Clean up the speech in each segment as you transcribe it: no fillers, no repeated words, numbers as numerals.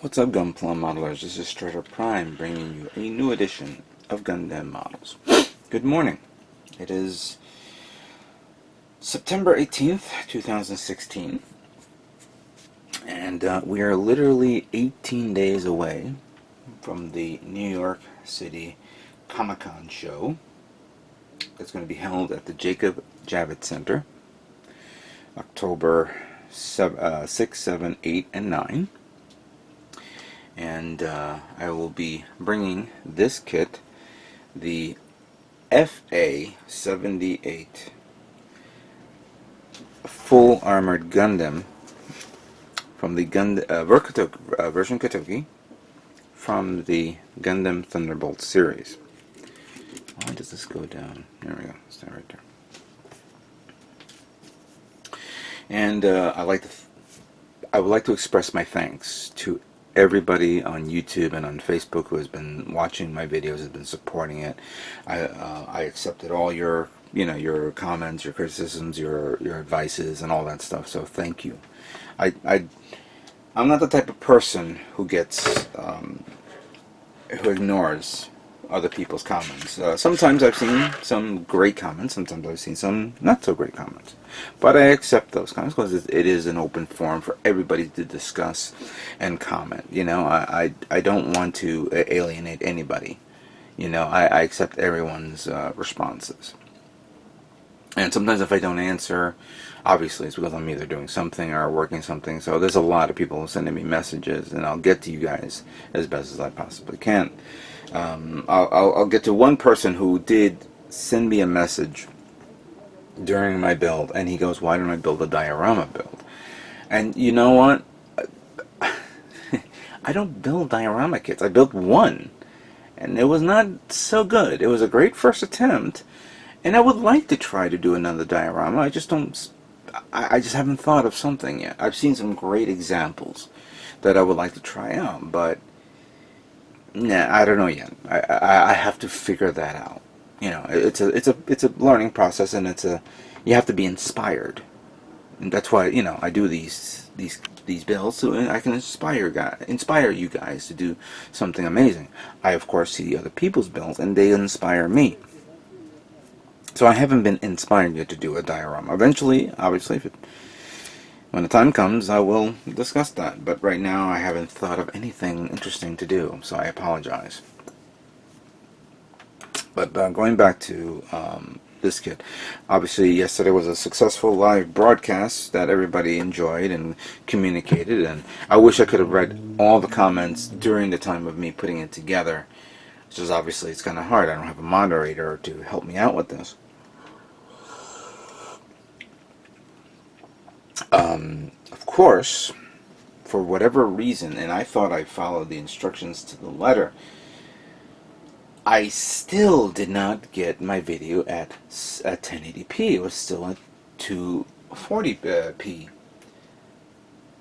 What's up, Gunpla Modelers? This is Strider Prime bringing you a new edition of GundamModels. Good morning. It is September 18th, 2016, and we are literally 18 days away from the New York City Comic-Con show. It's going to be held at the Jacob Javits Center, October 6, 7, 8, and 9. And I will be bringing this kit, the FA-78 full armored Gundam from the version Kotoki from the Gundam Thunderbolt series. Why does this go down? There we go. It's right there. And I would like to express my thanks to everybody on YouTube and on Facebook who has been watching my videos, has been supporting it. I accepted all your comments, your criticisms, your advices, and all that stuff. So thank you. I'm not the type of person who gets who ignores other people's comments. Sometimes I've seen some great comments, sometimes I've seen some not so great comments, but I accept those comments because it is an open forum for everybody to discuss and comment. I don't want to alienate anybody. I accept everyone's responses, and sometimes if I don't answer, obviously it's because I'm either doing something or working something. So there's a lot of people sending me messages, and I'll get to you guys as best as I possibly can. I'll get to one person who did send me a message during my build, and he goes, "Why don't I build a diorama build?" And you know what? I don't build diorama kits. I built one, and it was not so good. It was a great first attempt, and I would like to try to do another diorama. I just haven't thought of something yet. I've seen some great examples that I would like to try out, but nah, I don't know yet. I have to figure that out. It's a learning process, and you have to be inspired, and that's why I do these builds so I can inspire you guys to do something amazing. I of course see other people's builds, and they inspire me. So I haven't been inspired yet to do a diorama. Eventually, obviously, when the time comes, I will discuss that. But right now, I haven't thought of anything interesting to do, so I apologize. But going back to this kit, obviously, yesterday was a successful live broadcast that everybody enjoyed and communicated. And I wish I could have read all the comments during the time of me putting it together, which is obviously it's kind of hard. I don't have a moderator to help me out with this. Of course, for whatever reason, and I thought I followed the instructions to the letter, I still did not get my video at 1080p. It was still at 240p.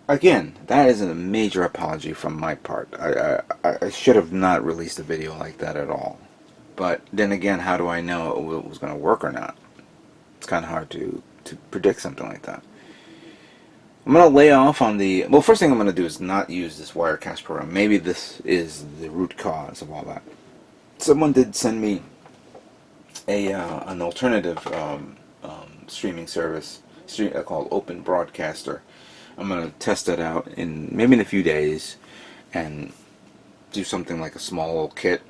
Again, that is a major apology from my part. I should have not released a video like that at all. But then again, how do I know it was going to work or not? It's kind of hard to predict something like that. I'm going to lay off on the... Well, first thing I'm going to do is not use this Wirecast program. Maybe this is the root cause of all that. Someone did send me an alternative streaming service called Open Broadcaster. I'm going to test it out maybe in a few days and do something like a small little kit.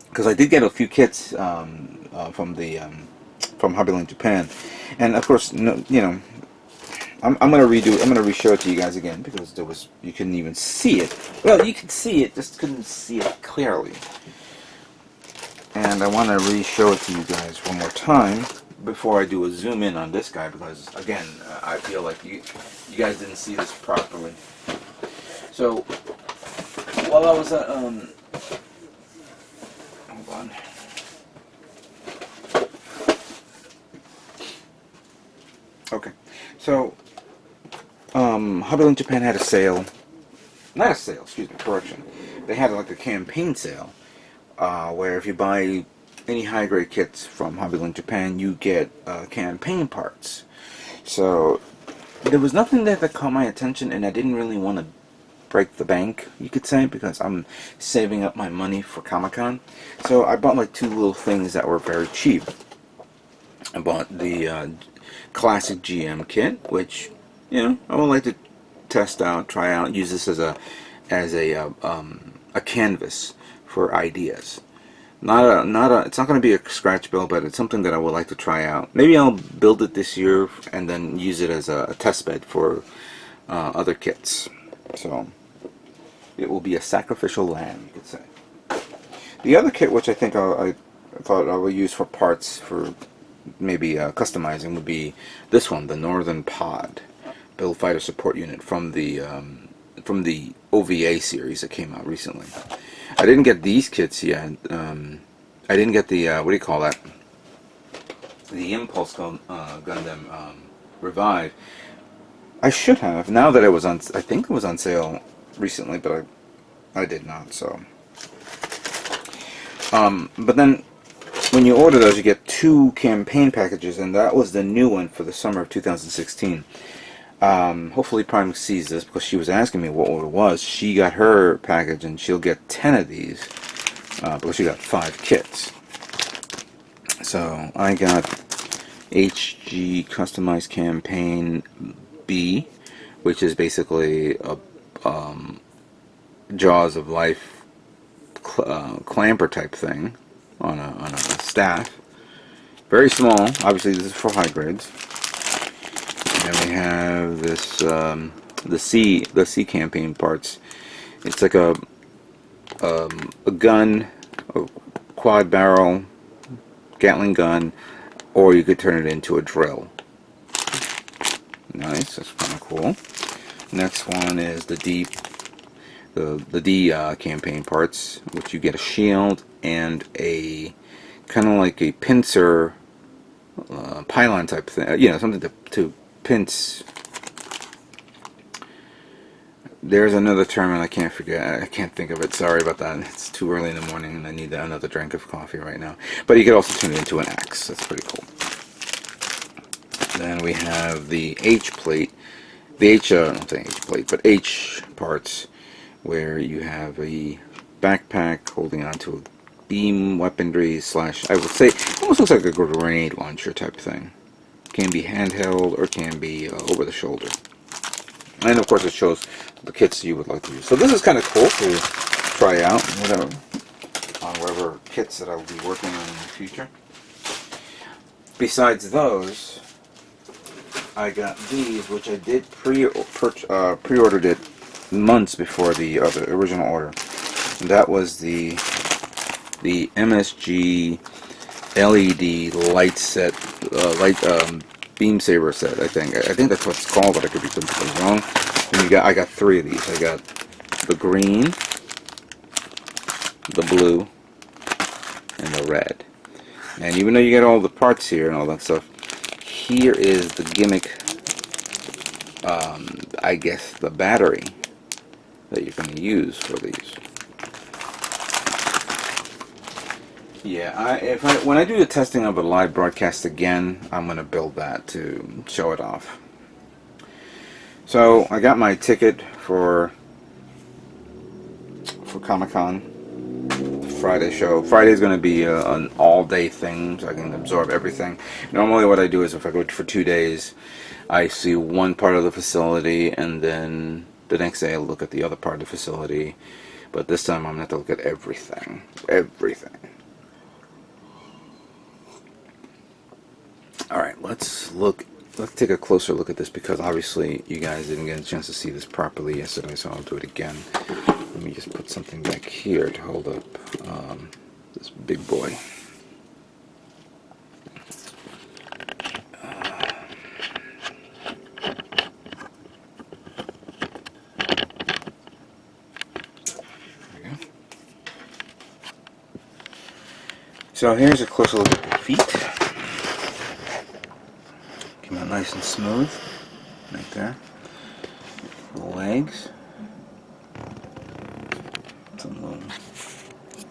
Because I did get a few kits from Hobbyland Japan, and of course, I'm gonna reshow it to you guys again because you couldn't even see it. Well, you could see it, just couldn't see it clearly. And I want to re-show it to you guys one more time before I do a zoom in on this guy, because again, I feel like you guys didn't see this properly. So while I was at hold on. Okay, so Hobbyland Japan had a sale. Not a sale, excuse me, correction. They had like a campaign sale where if you buy any high-grade kits from Hobbyland Japan, you get campaign parts. So there was nothing there that caught my attention, and I didn't really want to break the bank, you could say, because I'm saving up my money for Comic-Con. So I bought like 2 little things that were very cheap. I bought the classic GM kit, which, you know, I would like to test out, try out, use this as a canvas for ideas. It's not going to be a scratch build, but it's something that I would like to try out. Maybe I'll build it this year and then use it as a test bed for other kits. So it will be a sacrificial lamb, you could say. The other kit, which I think I thought I would use for parts for maybe customizing, would be this one, the Northern Pod Build Fighter Support Unit from the OVA series that came out recently. I didn't get these kits yet. I didn't get the what do you call that? The Impulse Gundam Revive. I should have. Now that it was on, I think it was on sale recently, but I did not. So, but then when you order those, you get 2 campaign packages, and that was the new one for the summer of 2016. Hopefully Prime sees this, because she was asking me what it was. She got her package, and she'll get 10 of these, because she got 5 kits. So I got HG Customized Campaign B, which is basically a Jaws of Life clamper type thing on a staff. Very small. Obviously, this is for high grades. And we have this the C campaign parts. It's like a gun, a quad barrel Gatling gun, or you could turn it into a drill. Nice, that's kind of cool. Next one is the D campaign parts, which you get a shield and a kind of like a pincer pylon type thing. You know, something to pinch. There's another term and I can't think of it. Sorry about that. It's too early in the morning and I need another drink of coffee right now. But you could also turn it into an axe. That's pretty cool. Then we have the H plate. The H, not the H plate, but H parts, where you have a backpack holding onto a beam weaponry / I would say almost looks like a grenade launcher type thing. Can be handheld or can be over the shoulder. And of course it shows the kits you would like to use. So this is kind of cool to try out on whatever kits that I will be working on in the future. Besides those, I got these, which I did pre-ordered it months before the original order. And that was the MSG LED light set, beam saber set. I think that's what it's called, but I could be completely wrong. And I got 3 of these. I got the green, the blue, and the red. And even though you get all the parts here and all that stuff, here is the gimmick. I guess the battery that you're going to use for these. Yeah, when I do the testing of a live broadcast again, I'm going to build that to show it off. So I got my ticket for Comic-Con. Friday show. Friday is going to be an all-day thing, so I can absorb everything. Normally what I do is if I go for 2 days, I see one part of the facility, and then the next day I'll look at the other part of the facility. But this time I'm going to have to look at everything. Everything. Alright, let's take a closer look at this, because obviously you guys didn't get a chance to see this properly yesterday, so I'll do it again. Let me just put something back here to hold up this big boy. There we go. So here's a closer look at the feet. Come out nice and smooth, right there. The legs. Some little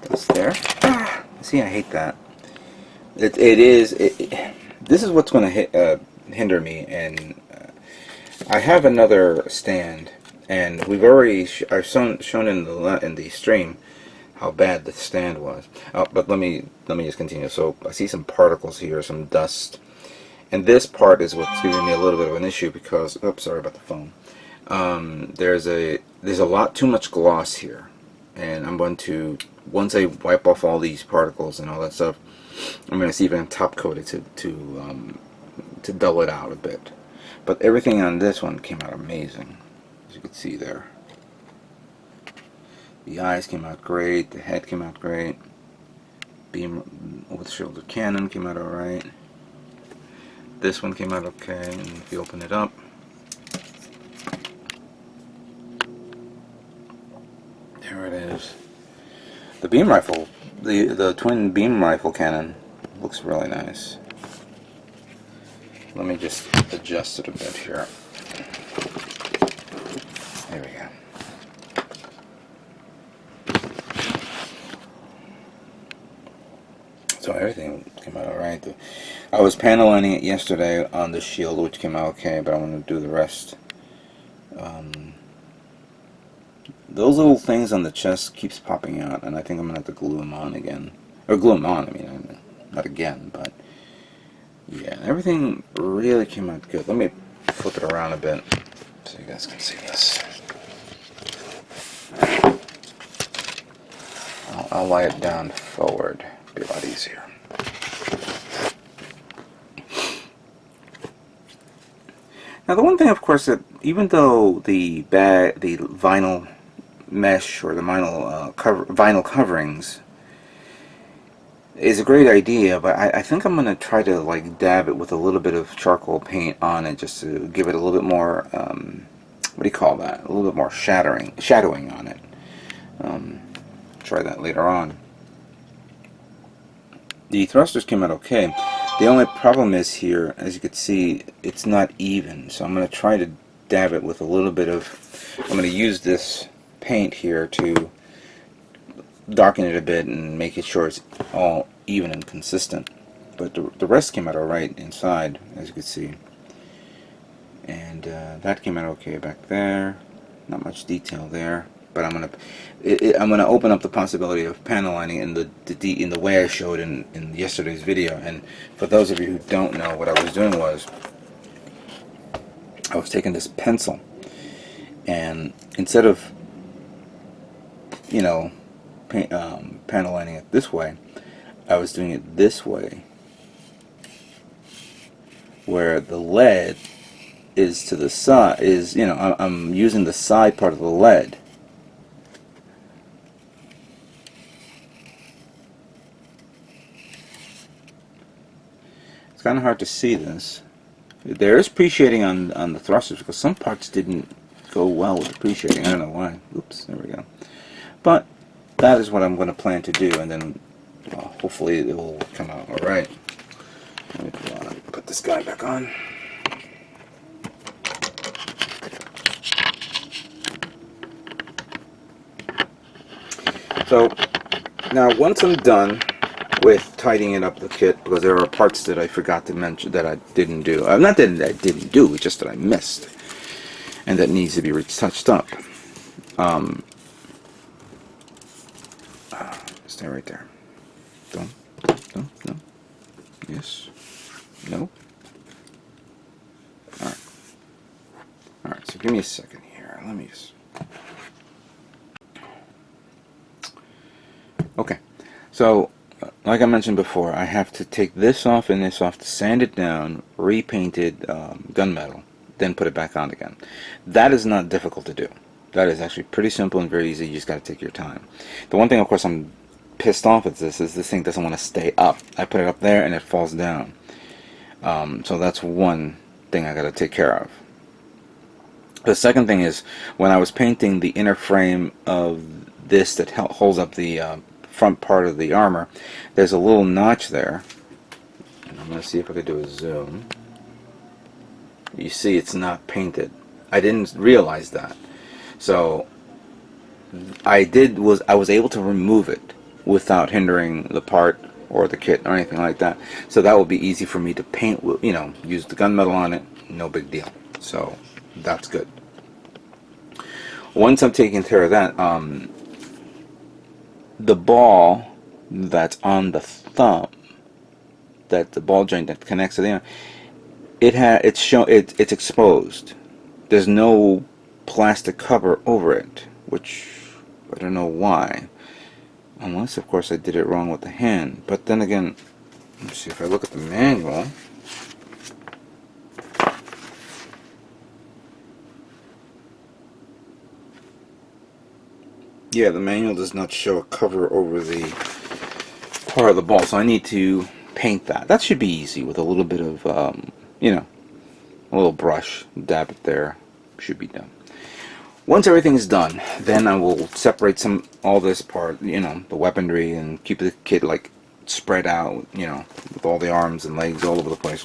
dust there. See, I hate that. This is what's going to hinder me. And I have another stand And we've already I've shown in the stream how bad the stand was. But let me just continue. So I see some particles here, some dust, and this part is what's giving me a little bit of an issue because, oops, sorry about the phone. There's a lot too much gloss here, and I'm going to, once I wipe off all these particles and all that stuff, I'm going to see if I can top coat it to dull it out a bit. But everything on this one came out amazing, as you can see there. The eyes came out great, the head came out great, beam with shoulder cannon came out alright. This one came out okay, and if you open it up, there it is. The beam rifle, the twin beam rifle cannon looks really nice. Let me just adjust it a bit here. There we go. So everything came out alright. I was panel lining it yesterday on the shield, which came out okay, but I want to do the rest. Those little things on the chest keeps popping out, and I think I'm going to have to glue them on again. Or glue them on, I mean, not again, but yeah, everything really came out good. Let me flip it around a bit so you guys can see this. I'll lie it down forward. Be a lot easier. Now the one thing, of course, that even though the vinyl mesh or the vinyl coverings is a great idea, but I think I'm going to try to like dab it with a little bit of charcoal paint on it just to give it a little bit more, what do you call that? A little bit more shadowing on it. Try that later on. The thrusters came out okay. The only problem is here, as you can see, it's not even. So I'm going to try to dab it with a little bit of, I'm going to use this paint here to darken it a bit and make it sure it's all even and consistent. But the rest came out alright inside, as you can see. And that came out okay back there. Not much detail there. But I'm gonna open up the possibility of panel lining in the way I showed in yesterday's video. And for those of you who don't know, what I was doing was I was taking this pencil, and instead of panel lining it this way, I was doing it this way, where the lead is to the side. I'm using the side part of the lead. Kind of hard to see this. There is pre-shading on the thrusters because some parts didn't go well with the pre-shading. I don't know why. Oops, there we go. But that is what I'm going to plan to do, and then hopefully it will come out all right. Let me put this guy back on. So now once I'm done with tidying up the kit, because there are parts that I forgot to mention that I didn't do. Not that I didn't do, it's just that I missed, and that needs to be retouched up. Stay right there. Don't. No. Yes. No. Alright. Alright, so give me a second here. Let me just... Okay. So, like I mentioned before, I have to take this off and this off to sand it down, repaint it gunmetal, then put it back on again. That is not difficult to do. That is actually pretty simple and very easy. You just got to take your time. The one thing, of course, I'm pissed off at this is this thing doesn't want to stay up. I put it up there and it falls down. So that's one thing I got to take care of. The second thing is, when I was painting the inner frame of this that holds up the front part of the armor, there's a little notch there, and I'm going to see if I could do a zoom. You see it's not painted. I didn't realize that, so I was able to remove it without hindering the part or the kit or anything like that, so that will be easy for me to paint, use the gunmetal on it, no big deal. So that's good. once I'm taking care of that, the ball that's on the thumb, that the ball joint that connects to the arm, it's exposed. There's no plastic cover over it, which I don't know why, unless of course I did it wrong with the hand. But then again, let's see if I look at the manual. Yeah, the manual does not show a cover over the part of the ball, so I need to paint that. That should be easy with a little bit of, you know, a little brush, dab it there, should be done. Once everything's done, then I will separate all this part, you know, the weaponry, and keep the kit like spread out, you know, with all the arms and legs all over the place.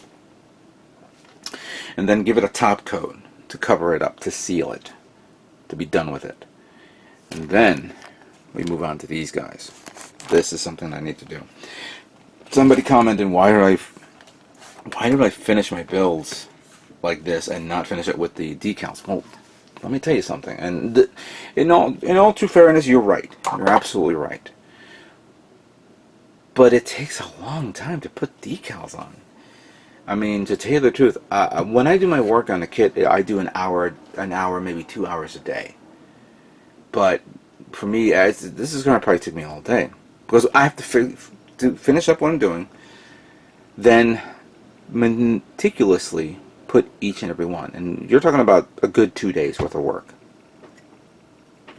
And then give it a top coat to cover it up, to seal it, to be done with it. And then we move on to these guys. This is something I need to do. Somebody commented, why did I finish my builds like this and not finish it with the decals? Well, let me tell you something. And in all true fairness, you're right. You're absolutely right. But it takes a long time to put decals on. I mean, to tell you the truth, when I do my work on a kit, I do an hour, maybe 2 hours a day. But for me, this is going to probably take me all day, because I have to finish up what I'm doing, then meticulously put each and every one. And you're talking about a good 2 days worth of work.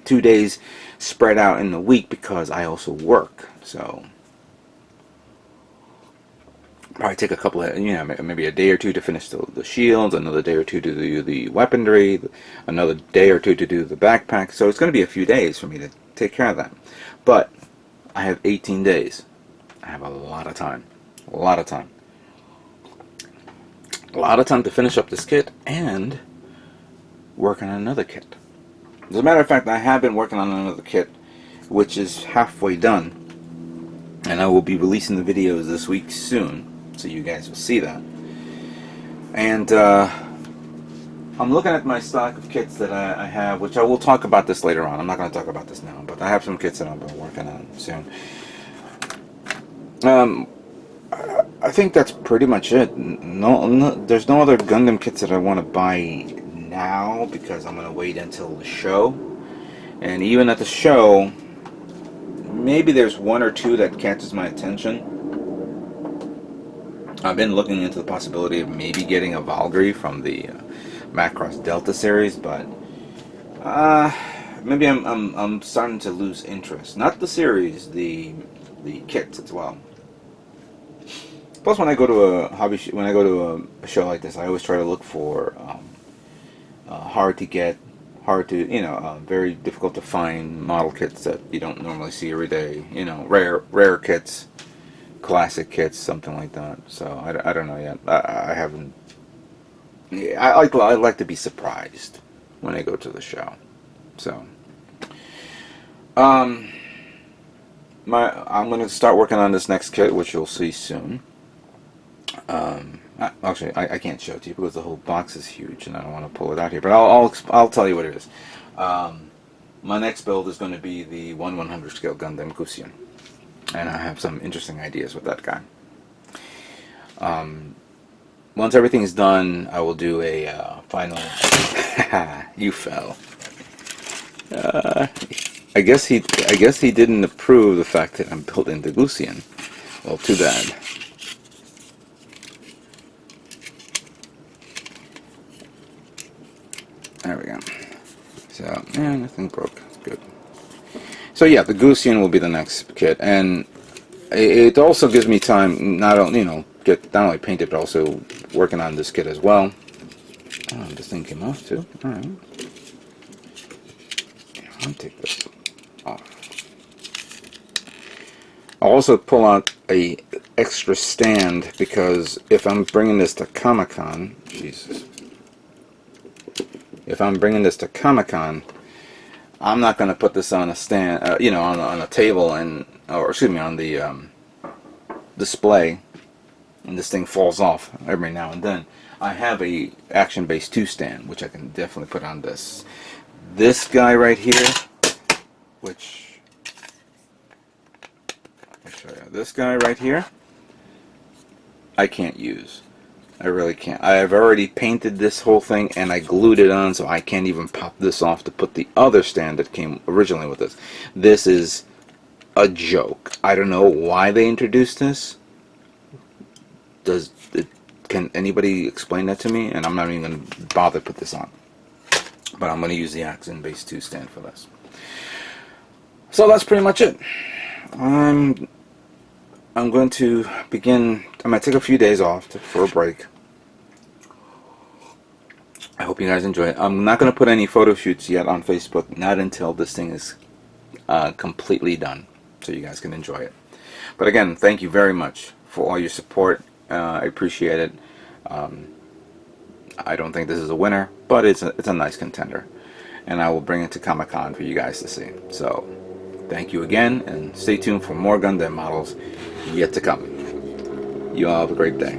2 days spread out in the week, because I also work. So probably take a couple of, you know, maybe a day or two to finish the shields, another day or two to do the weaponry, another day or two to do the backpack. So it's going to be a few days for me to take care of that. But I have 18 days. I have a lot of time. A lot of time. A lot of time to finish up this kit and work on another kit. As a matter of fact, I have been working on another kit, which is halfway done. And I will be releasing the videos this week soon, so you guys will see that. And I'm looking at my stock of kits that I have, which I will talk about this later on. I'm not going to talk about this now, but I have some kits that I'll be working on soon. I think that's pretty much it. No, there's no other Gundam kits that I want to buy now, because I'm going to wait until the show. And even at the show, maybe there's one or two that catches my attention. I've been looking into the possibility of maybe getting a Valkyrie from the Macross Delta series, but maybe I'm starting to lose interest. Not the series, the kits as well. Plus, when I go to a show like this, I always try to look for hard to get, very difficult to find model kits that you don't normally see every day. You know, rare kits, classic kits, something like that. So I don't know yet. I haven't. I like to be surprised when I go to the show. So I'm going to start working on this next kit, which you'll see soon. Actually, I can't show it to you because the whole box is huge and I don't want to pull it out here, but I'll tell you what it is. My next build is going to be the 1/100 scale Gundam Gusion, and I have some interesting ideas with that guy. Once everything's done, I will do a final. You fell. I guess he didn't approve the fact that I'm building the Gusion. Well, too bad. There we go. So, yeah, nothing broke. Good. So yeah, the Gusion will be the next kit, and it also gives me time not only paint it, but also working on this kit as well. Oh, this thing came off too. All right. I'll take this off. I'll also pull out a extra stand, because if I'm bringing this to Comic-Con, Jesus. If I'm bringing this to Comic-Con, I'm not going to put this on a stand, on a table, or excuse me, on the display, and this thing falls off every now and then. I have a Action Base 2 stand, which I can definitely put on this This guy right here, which, I'll show you. This guy right here, I can't use. I really can't. I've already painted this whole thing and I glued it on, so I can't even pop this off to put the other stand that came originally with this. This is a joke. I don't know why they introduced this. Can anybody explain that to me? And I'm not even going to bother to put this on. But I'm going to use the Axon Base 2 stand for this. So that's pretty much it. I'm going to begin. I'm going to take a few days off for a break. I hope you guys enjoy it. I'm not going to put any photo shoots yet on Facebook, not until this thing is completely done, so you guys can enjoy it. But again, thank you very much for all your support. I appreciate it. I don't think this is a winner, but it's a nice contender, and I will bring it to Comic-Con for you guys to see. So thank you again, and stay tuned for more Gundam models yet to come. You all have a great day.